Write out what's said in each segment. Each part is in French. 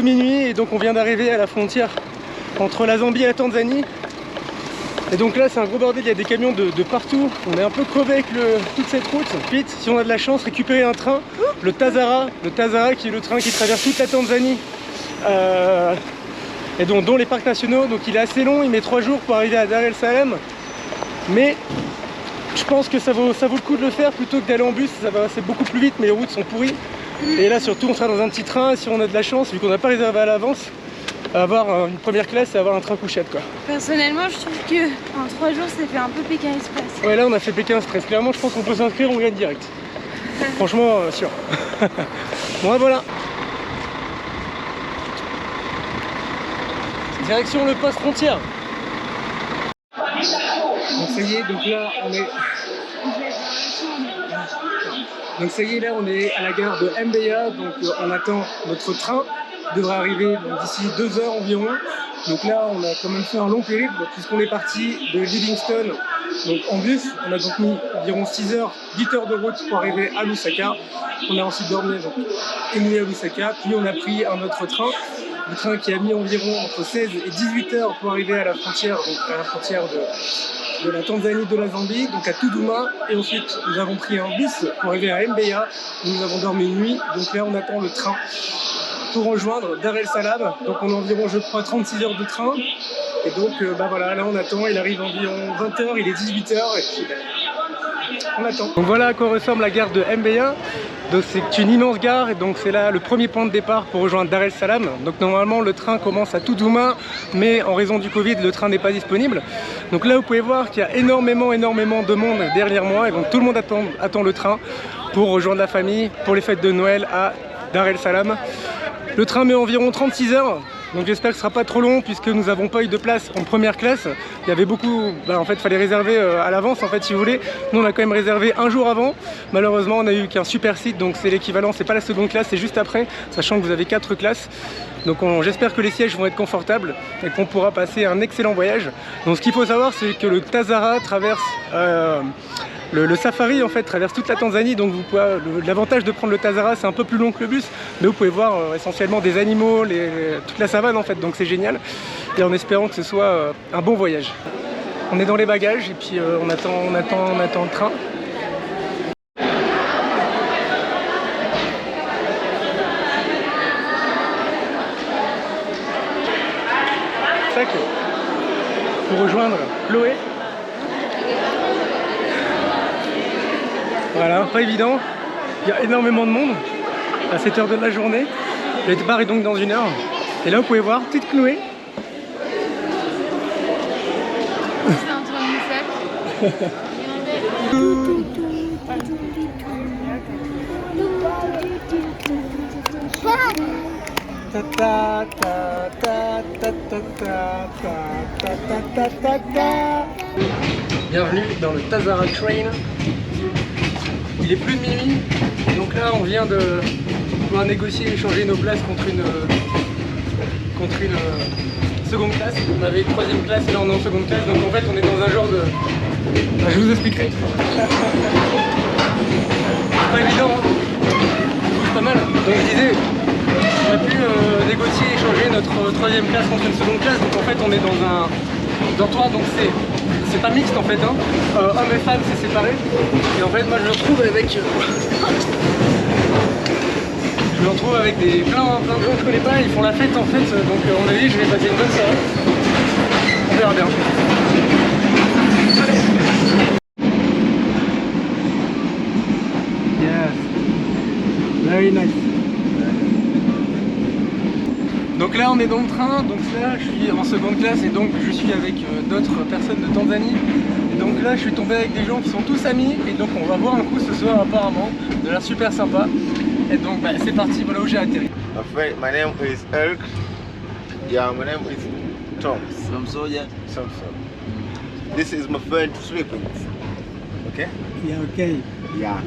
minuit et donc on vient d'arriver à la frontière entre la Zambie et la Tanzanie. Et donc là c'est un gros bordel, il y a des camions de partout, on est un peu crevé avec toute cette route. Ensuite, si on a de la chance, récupérer un train, le Tazara qui est le train qui traverse toute la Tanzanie et dont les parcs nationaux. Donc il est assez long, il met 3 jours pour arriver à Dar el Salam, mais je pense que ça vaut le coup de le faire plutôt que d'aller en bus. C'est beaucoup plus vite, mais les routes sont pourries. Et là surtout on sera dans un petit train, si on a de la chance, vu qu'on n'a pas réservé à l'avance, avoir une première classe et avoir un train couchette quoi. Personnellement je trouve que en 3 jours ça fait un peu Pékin Express. Ouais, là on a fait Pékin Express, clairement je pense qu'on peut s'inscrire, on gagne direct. Franchement sûr. Bon voilà. Direction le poste frontière. Donc ça y est, donc là on est... Donc ça y est, là on est à la gare de Mbeya, donc on attend notre train qui devrait arriver d'ici 2 heures environ. Donc là on a quand même fait un long périple puisqu'on est parti de Livingstone donc en bus. On a donc mis environ 8 heures de route pour arriver à Lusaka. On a ensuite dormi donc une nuit à Lusaka, puis on a pris un autre train. Le train qui a mis environ entre 16 et 18 heures pour arriver à la frontière, donc à la frontière de la Tanzanie, de la Zambie, donc à Toudouma. Et ensuite, nous avons pris un bus pour arriver à Mbeya, où nous avons dormi une nuit. Donc là, on attend le train pour rejoindre Dar el Salam. Donc on a environ, je crois, 36 heures de train. Et donc, voilà, là on attend. Il arrive environ 20 heures, il est 18 heures. Et puis, on attend. Donc voilà à quoi ressemble la gare de Mbeya. Donc c'est une immense gare et donc c'est là le premier point de départ pour rejoindre Dar el Salam. Donc normalement le train commence à Toudouma, mais en raison du Covid le train n'est pas disponible. Donc là vous pouvez voir qu'il y a énormément de monde derrière moi et donc tout le monde attend le train pour rejoindre la famille pour les fêtes de Noël à Dar el Salam. Le train met environ 36 heures. Donc j'espère que ce sera pas trop long puisque nous n'avons pas eu de place en première classe. Il y avait beaucoup, en fait il fallait réserver à l'avance en fait si vous voulez. Nous on a quand même réservé un jour avant. Malheureusement on a eu qu'un super site, donc c'est l'équivalent, c'est pas la seconde classe, c'est juste après, sachant que vous avez 4 classes. Donc j'espère que les sièges vont être confortables et qu'on pourra passer un excellent voyage. Donc ce qu'il faut savoir c'est que le Tazara traverse le safari en fait traverse toute la Tanzanie, donc l'avantage de prendre le Tazara c'est un peu plus long que le bus, mais vous pouvez voir essentiellement des animaux, toute la savane en fait, donc c'est génial. Et en espérant que ce soit un bon voyage. On est dans les bagages et puis on attend le train. Sac pour rejoindre Chloé. Voilà, pas évident, il y a énormément de monde à cette heure de la journée. Le départ est donc dans 1 heure. Et là vous pouvez voir, petite Chloé. C'est entre nous Bienvenue dans le Tazara Train. Il est plus de minuit, donc là on vient de pouvoir négocier et échanger nos places contre une seconde classe. On avait une 3e classe et là on est en seconde classe, donc en fait on est dans un genre de... je vous expliquerai. C'est pas évident, hein. Ça bouge pas mal. Donc je disais, on a pu négocier et échanger notre 3e classe contre une seconde classe, donc en fait on est dans un dortoir, donc c'est pas mixte en fait, hein. Hommes et femmes c'est séparé. Et en fait moi je me retrouve avec plein de gens que je connais pas, ils font la fête en fait, donc à mon avis je vais passer une bonne soirée. On verra bien. Allez. Yes. Very nice. Donc là on est dans le train, donc là je suis en seconde classe et donc je suis avec d'autres personnes de Tanzanie. Et donc là je suis tombé avec des gens qui sont tous amis et donc on va boire un coup ce soir apparemment, de l'air super sympa. Et donc c'est parti, voilà où j'ai atterri. My name is Eric. Yeah, my name is Tom. Samsoja. Samson. This is my friend sleeping. Okay? Yeah, okay. Yeah.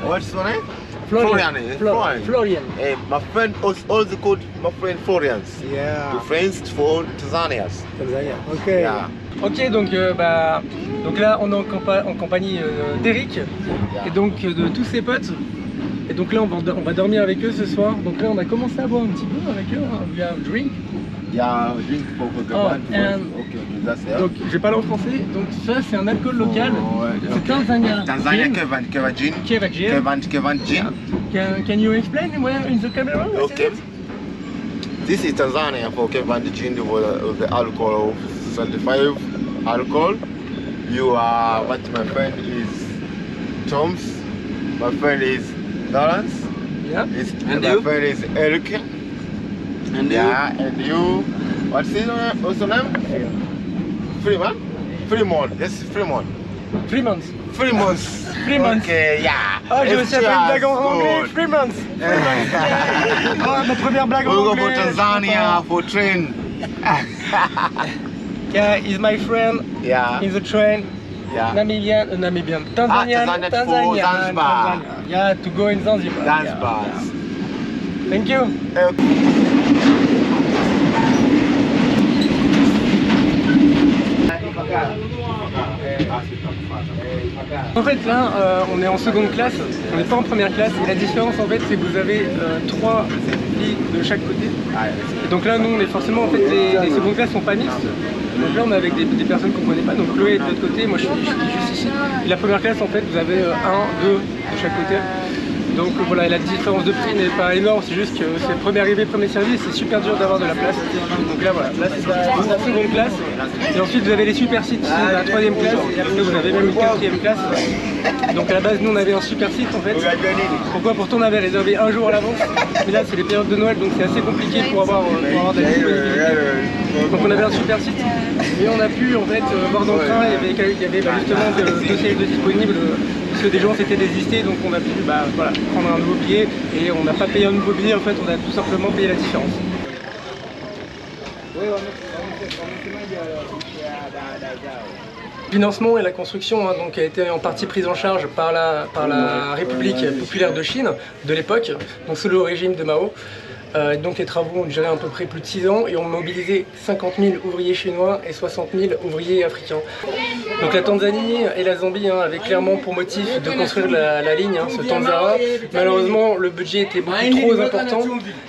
What's your name? Florian. Florian. Florian. Hey, my friend also called my friend Florians. Yeah. Two friends for Tanzanians. Tanzania. Ok. Yeah. Ok, donc donc là on est en compagnie d'Eric et donc de tous ses potes. Et donc là, on va dormir avec eux ce soir. Donc là, on a commencé à boire un petit peu avec eux. We have drink. Yeah, drink for the Donc, je vais parler en français. Donc ça, c'est un alcool local. C'est Tanzania. Tanzania, Gin. Keva Gin. Keva Gin. Keva Gin. Can you explain where in the camera? Okay. This is Tanzania for Keva Gin with the alcohol of 75 alcohol. You are what my friend is Toms. My friend is Lawrence. Yeah. And my friend is Eric. And and you, what's his name? What's the name? Freeman? Fremont. Yes, Fremont. 3 months. 3 months. 3 months. Okay, yeah. Oh, j'ai aussi appris une blague en anglais. good. 3 months. 3 months. Yeah. Oh, ma première blague en We'll go anglais. for Tanzania for train. Yeah, he's my friend Yeah. in the train. Yeah. Namibian, Tanzanian, Tanzania for Zanzibar. Yeah, to go in Zanzibar. Zanzibar. Yeah. Thank you. En fait là, on est en seconde classe, on n'est pas en première classe et la différence en fait c'est que vous avez 3 lits de chaque côté. Et donc là nous on est forcément en fait les secondes classes sont pas mixtes. Donc là on est avec des personnes qu'on connaît pas, donc Chloé est de l'autre côté, moi je suis juste ici. Et la première classe en fait vous avez 1, 2 de chaque côté. Donc voilà, la différence de prix n'est pas énorme, c'est juste que c'est premier arrivé, premier servi, c'est super dur d'avoir de la place. Donc là voilà, là c'est la seconde classe. Et ensuite vous avez les super sites, c'est la 3e classe, et après vous avez même une 4e classe. Donc à la base nous on avait un super site en fait. Pourquoi? Pourtant on avait réservé un jour à l'avance. Mais là c'est les périodes de Noël donc c'est assez compliqué pour avoir de la disponibilité. Donc on avait un super site. Et on a pu en fait voir dans le train, il y avait justement 2 sièges de disponibles. Parce que des gens s'étaient désistés, donc on a pu voilà, prendre un nouveau billet et on n'a pas payé un nouveau billet, en fait on a tout simplement payé la différence. Le financement et la construction donc, a été en partie prise en charge par la République populaire de Chine de l'époque, donc sous le régime de Mao. Donc les travaux ont duré à peu près plus de 6 ans et ont mobilisé 50 000 ouvriers chinois et 60 000 ouvriers africains. Donc la Tanzanie et la Zambie avaient clairement pour motif de construire la ligne, ce Tanzara. Malheureusement le budget était beaucoup trop important.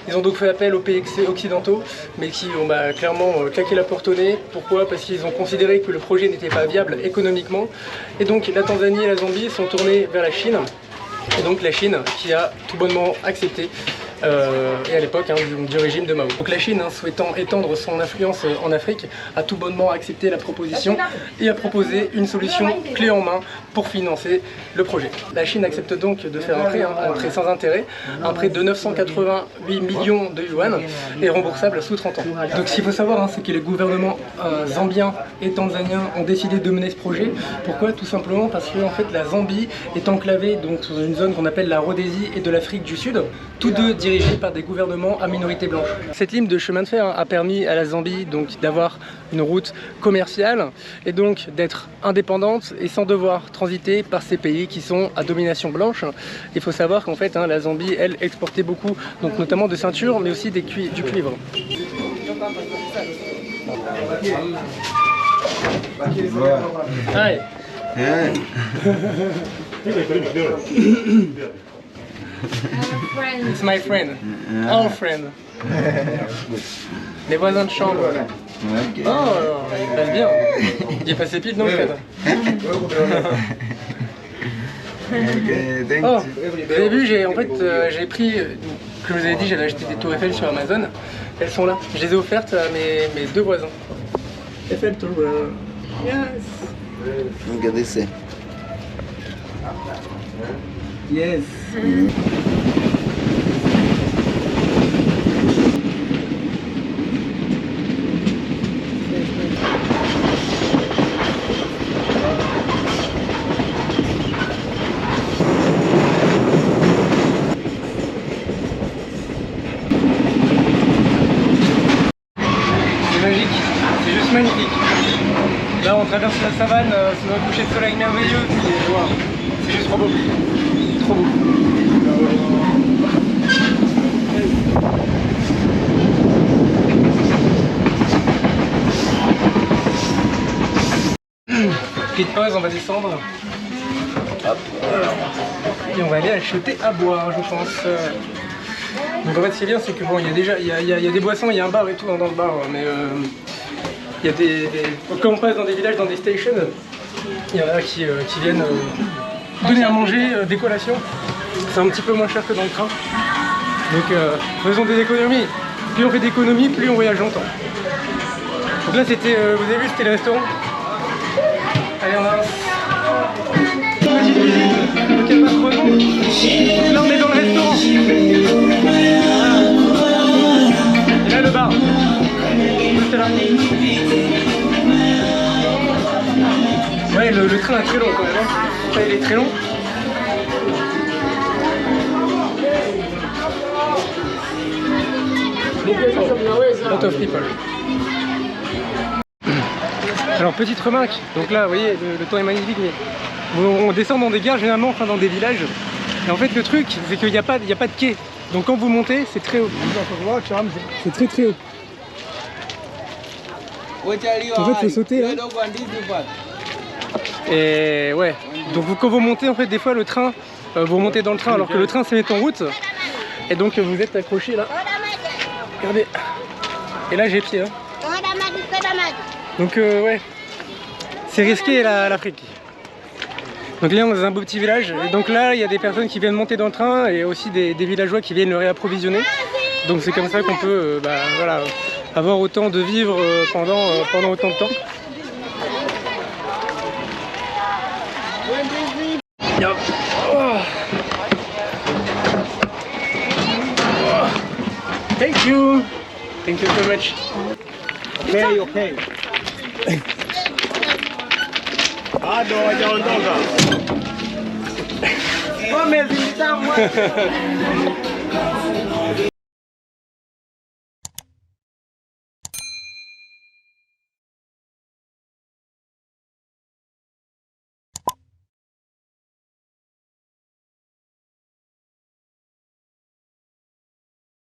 Ils ont donc fait appel aux pays occidentaux, mais qui ont clairement claqué la porte au nez. Pourquoi? Parce qu'ils ont considéré que le projet n'était pas viable économiquement. Et donc la Tanzanie et la Zambie sont tournés vers la Chine. Et donc la Chine qui a tout bonnement accepté. Et à l'époque du régime de Mao. Donc la Chine, souhaitant étendre son influence en Afrique, a tout bonnement accepté la proposition et a proposé une solution clé en main pour financer le projet. La Chine accepte donc de faire un prêt sans intérêt, un prêt de 988 millions de yuan et remboursable sous 30 ans. Donc ce qu'il faut savoir, c'est que les gouvernements zambiens et tanzaniens ont décidé de mener ce projet. Pourquoi? Tout simplement parce que en fait, la Zambie est enclavée donc, dans une zone qu'on appelle la Rhodésie et de l'Afrique du Sud, tous deux dirigés par des gouvernements à minorité blanche. Cette ligne de chemin de fer a permis à la Zambie d'avoir une route commerciale et donc d'être indépendante et sans devoir transiter par ces pays qui sont à domination blanche. Il faut savoir qu'en fait la Zambie, elle, exportait beaucoup, donc notamment de ceintures mais aussi du cuivre. Hi. It's my friend. Our friend. Les voisins de chambre. Oh, il passe bien. Il est passé pile dans le cadre. Oh, vous avez vu, j'ai pris, comme je vous avais dit, j'avais acheté des tours Eiffel sur Amazon. Elles sont là. Je les ai offertes à mes 2 voisins. Eiffel Tower. Yes. Regardez ça. Yes. C'est magique, c'est juste magnifique. Là on traverse la savane sous un coucher de soleil merveilleux, c'est juste trop beau. Trop beau. Petite pause, on va descendre. Hop. et on va aller acheter à boire, je pense. Donc en fait, ce qui est bien, c'est que bon, il y a déjà, il y a des boissons, il y a un bar et tout dans le bar, mais il y a quand on passe dans des villages, dans des stations, il y en a qui viennent donner à manger des collations. C'est un petit peu moins cher que dans le train. Donc faisons des économies. Plus on fait d'économies, plus on voyage longtemps. Donc là, c'était, vous avez vu, c'était le restaurant. Allez, on avance. Petite visite, donc il n'y a pas trop de monde. Donc là, on est dans le restaurant. Et là, le bar. Juste là. Ouais, le train est très long quand même. Hein. Ça, il est très long. Lot of people. Alors petite remarque, donc là vous voyez le temps est magnifique, mais on descend dans des gares généralement, enfin dans des villages, et en fait le truc c'est qu'il n'y a pas de quai, donc quand vous montez c'est très haut, c'est très très haut. En fait il faut sauter là. Et ouais, donc quand vous montez en fait des fois le train, vous montez dans le train alors que le train se met en route, et donc vous êtes accroché là. Regardez, et là j'ai pied hein. Donc ouais, c'est risqué l'Afrique. Donc là on est dans un beau petit village, et donc là il y a des personnes qui viennent monter dans le train et aussi des villageois qui viennent le réapprovisionner. Donc c'est comme ça qu'on peut voilà, avoir autant de vivres pendant autant de temps. Oh. Thank you very much. Okay, okay. Hajaondoka.